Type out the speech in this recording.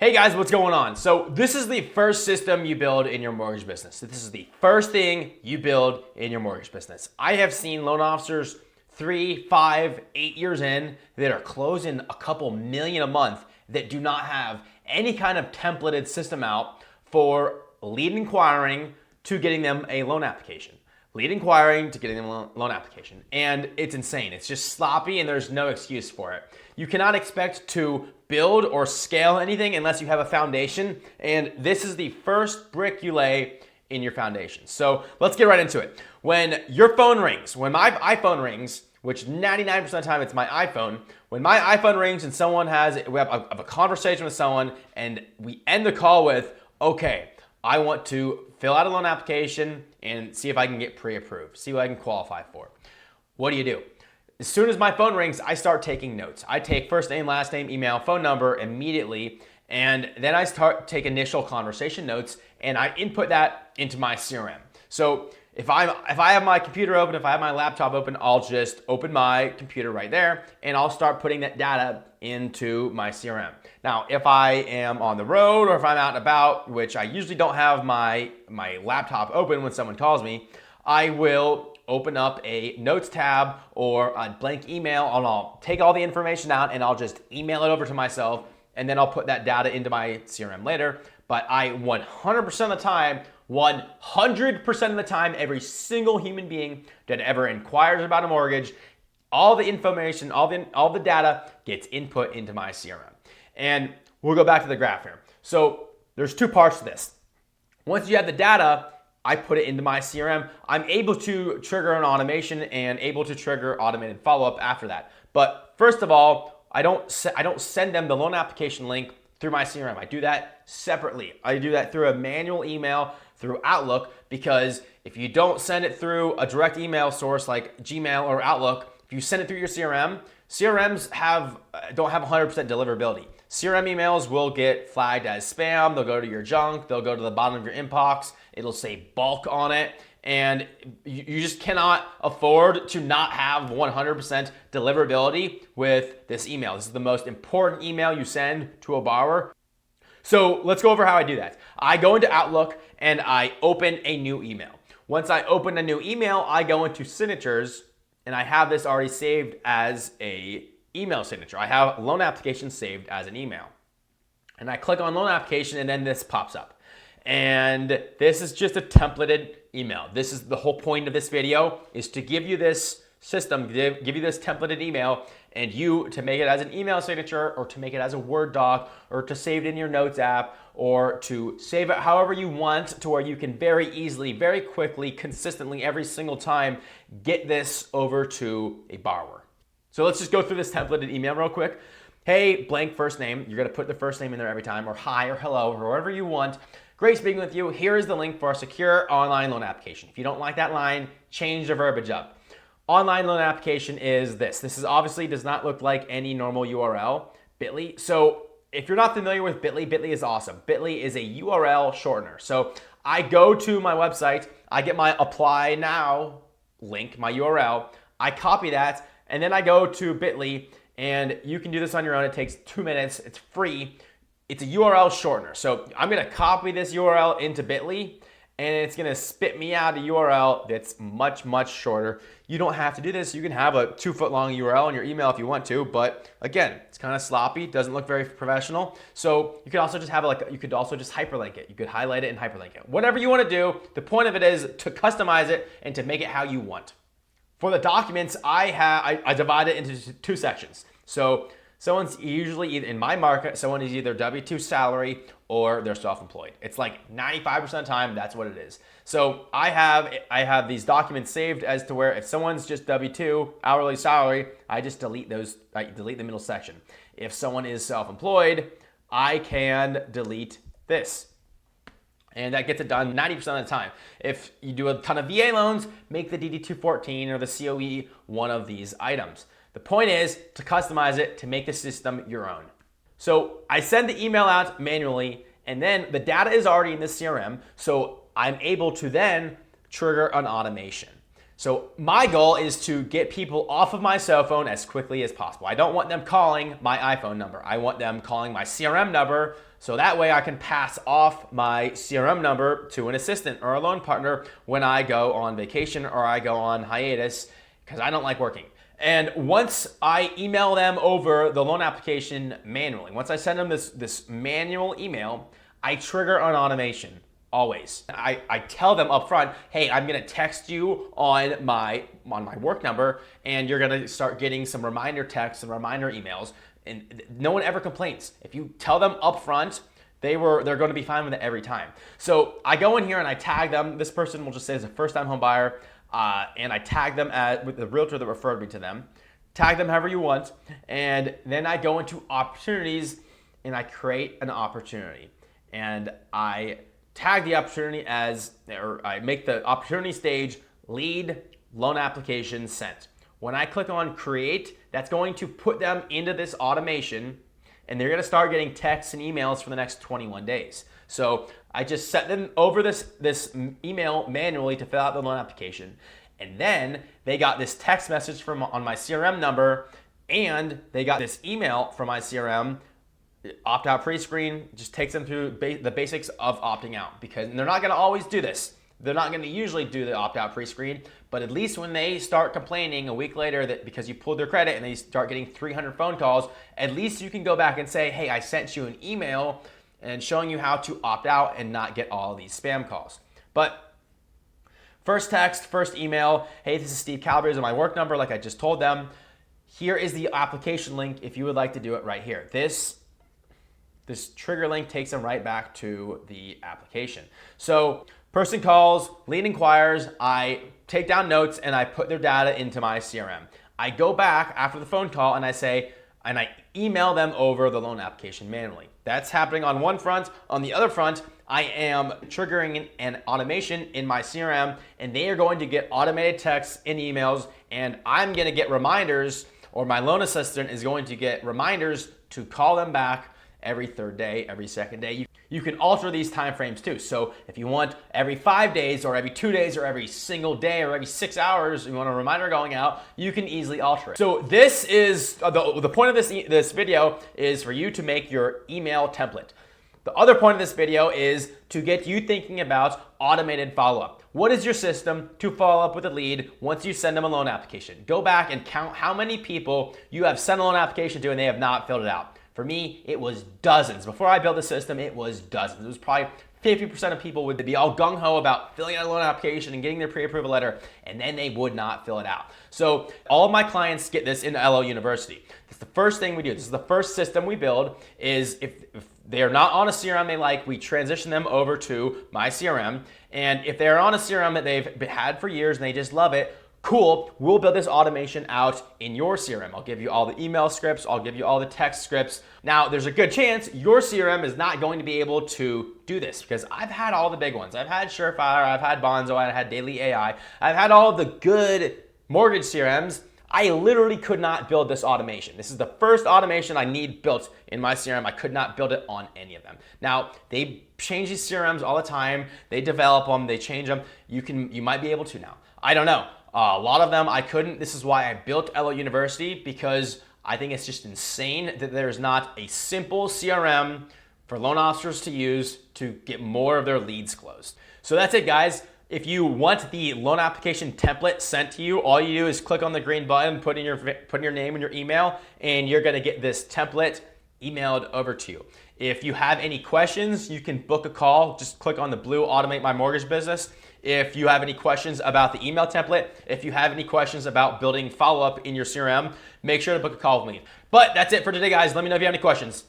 Hey guys, what's going on? So this is the first system you build in your mortgage business. This is the first thing you build in your mortgage business. I have seen loan officers 3, 5, 8 years in that are closing a couple million a month that do not have any kind of templated system out for lead inquiring to getting them a loan application. Lead inquiring to getting them a loan application. And it's insane. It's just sloppy and there's no excuse for it. You cannot expect to build or scale anything unless you have a foundation. And this is the first brick you lay in your foundation. So let's get right into it. When your phone rings, when my iPhone rings, which 99% of the time it's my iPhone, when my iPhone rings and we have a conversation with someone and we end the call with, okay, I want to fill out a loan application and see if I can get pre-approved, see what I can qualify for. What do? As soon as my phone rings, I start taking notes. I take first name, last name, email, phone number immediately, and then I take initial conversation notes and I input that into my CRM. So if I have my computer open, if I have my laptop open, I'll just open my computer right there and I'll start putting that data into my CRM. Now, if I am on the road or if I'm out and about, which I usually don't have my laptop open when someone calls me, I will open up a notes tab or a blank email and I'll take all the information out and I'll just email it over to myself and then I'll put that data into my CRM later. But I 100% of the time, 100% of the time, every single human being that ever inquires about a mortgage, all the information, all the data gets input into my CRM. And we'll go back to the graph here. So there's two parts to this. Once you have the data, I put it into my CRM. I'm able to trigger an automation and able to trigger automated follow-up after that. But first of all, I don't send them the loan application link through my CRM. I do that separately. I do that through a manual email through Outlook, because if you don't send it through a direct email source like Gmail or Outlook, if you send it through your CRM, CRMs don't have 100% deliverability. CRM emails will get flagged as spam. They'll go to your junk. They'll go to the bottom of your inbox. It'll say bulk on it. And you just cannot afford to not have 100% deliverability with this email. This is the most important email you send to a borrower. So let's go over how I do that. I go into Outlook and I open a new email. Once I open a new email, I go into signatures and I have this already saved as a email signature. I have loan application saved as an email. And I click on loan application and then this pops up. And this is just a templated email. This is the whole point of this video, is to give you this system, give you this templated email, and you to make it as an email signature or to make it as a Word doc or to save it in your notes app or to save it however you want to where you can very easily, very quickly, consistently every single time get this over to a borrower. So let's just go through this templated email real quick. Hey, blank first name. You're going to put the first name in there every time, or hi or hello or whatever you want. Great speaking with you. Here is the link for a secure online loan application. If you don't like that line, change the verbiage up. Online loan application is this. This is obviously does not look like any normal URL, Bitly. So if you're not familiar with Bitly, Bitly is awesome. Bitly is a URL shortener. So I go to my website, I get my apply now link, my URL, I copy that, and then I go to Bitly, and you can do this on your own. It takes 2 minutes. It's free. It's a URL shortener. So I'm going to copy this URL into Bitly, and it's going to spit me out a URL that's much, much shorter. You don't have to do this. You can have a 2-foot long URL in your email if you want to, but again, it's kind of sloppy. Doesn't look very professional. So you could also just have you could also just hyperlink it. You could highlight it and hyperlink it. Whatever you want to do, the point of it is to customize it and to make it how you want. For the documents, I divide it into 2 sections. So someone's usually, in my market, someone is either W-2 salary or they're self-employed. It's like 95% of the time, that's what it is. So I have these documents saved as to where if someone's just W-2, hourly salary, I just delete the middle section. If someone is self-employed, I can delete this. And that gets it done 90% of the time. If you do a ton of VA loans, make the DD-214 or the COE one of these items. The point is to customize it, to make the system your own. So I send the email out manually, and then the data is already in the CRM, so I'm able to then trigger an automation. So my goal is to get people off of my cell phone as quickly as possible. I don't want them calling my iPhone number. I want them calling my CRM number, so that way I can pass off my CRM number to an assistant or a loan partner when I go on vacation or I go on hiatus, because I don't like working. And once I email them over the loan application manually, once I send them this manual email, I trigger an automation. Always. I tell them up front, hey, I'm gonna text you on my work number, and you're gonna start getting some reminder texts and reminder emails. And no one ever complains. If you tell them up front, they're going to be fine with it every time. So I go in here and I tag them. This person will just say it's a first-time home buyer, and I tag them with the realtor that referred me to them. Tag them however you want, and then I go into opportunities and I create an opportunity, and I tag the opportunity or I make the opportunity stage lead loan application sent. When I click on create, that's going to put them into this automation, and they're gonna start getting texts and emails for the next 21 days. So I just set them over this email manually to fill out the loan application. And then they got this text message on my CRM number, and they got this email from my CRM. Opt-out pre-screen just takes them through the basics of opting out, because they're not gonna always do this. They're not gonna usually do the opt-out pre-screen, but at least when they start complaining a week later that because you pulled their credit and they start getting 300 phone calls, at least you can go back and say, hey, I sent you an email and showing you how to opt out and not get all these spam calls. But first text, first email, hey, this is Steve Calabrese on my work number, like I just told them. Here is the application link if you would like to do it right here. This trigger link takes them right back to the application. So person calls, lead inquires, I take down notes and I put their data into my CRM. I go back after the phone call and I email them over the loan application manually. That's happening on one front. On the other front, I am triggering an automation in my CRM, and they are going to get automated texts and emails, and I'm gonna get reminders, or my loan assistant is going to get reminders to call them back every third day, every second day. You can alter these time frames too. So if you want every 5 days or every 2 days or every single day or every 6 hours, you want a reminder going out, you can easily alter it. So this is, the point of this video is for you to make your email template. The other point of this video is to get you thinking about automated follow-up. What is your system to follow up with a lead once you send them a loan application? Go back and count how many people you have sent a loan application to and they have not filled it out. For me, it was dozens. Before I built the system, it was dozens. It was probably 50% of people would be all gung-ho about filling out a loan application and getting their pre-approval letter, and then they would not fill it out. So all of my clients get this into LO University. That's the first thing we do. This is the first system we build, is if they are not on a CRM they like, we transition them over to my CRM. And if they're on a CRM that they've had for years and they just love it, cool, we'll build this automation out in your CRM. I'll give you all the email scripts, I'll give you all the text scripts. Now, there's a good chance your CRM is not going to be able to do this, because I've had all the big ones. I've had Surefire, I've had Bonzo, I've had Daily AI, I've had all the good mortgage CRMs. I literally could not build this automation. This is the first automation I need built in my CRM. I could not build it on any of them. Now, they change these CRMs all the time. They develop them, they change them. You might be able to now. I don't know. A lot of them I couldn't. This is why I built LO University, because I think it's just insane that there's not a simple CRM for loan officers to use to get more of their leads closed. So that's it, guys. If you want the loan application template sent to you, all you do is click on the green button, put in your name and your email, and you're gonna get this template emailed over to you. If you have any questions, you can book a call. Just click on the blue Automate My Mortgage Business. If you have any questions about the email template, if you have any questions about building follow-up in your CRM, make sure to book a call with me. But that's it for today, guys. Let me know if you have any questions.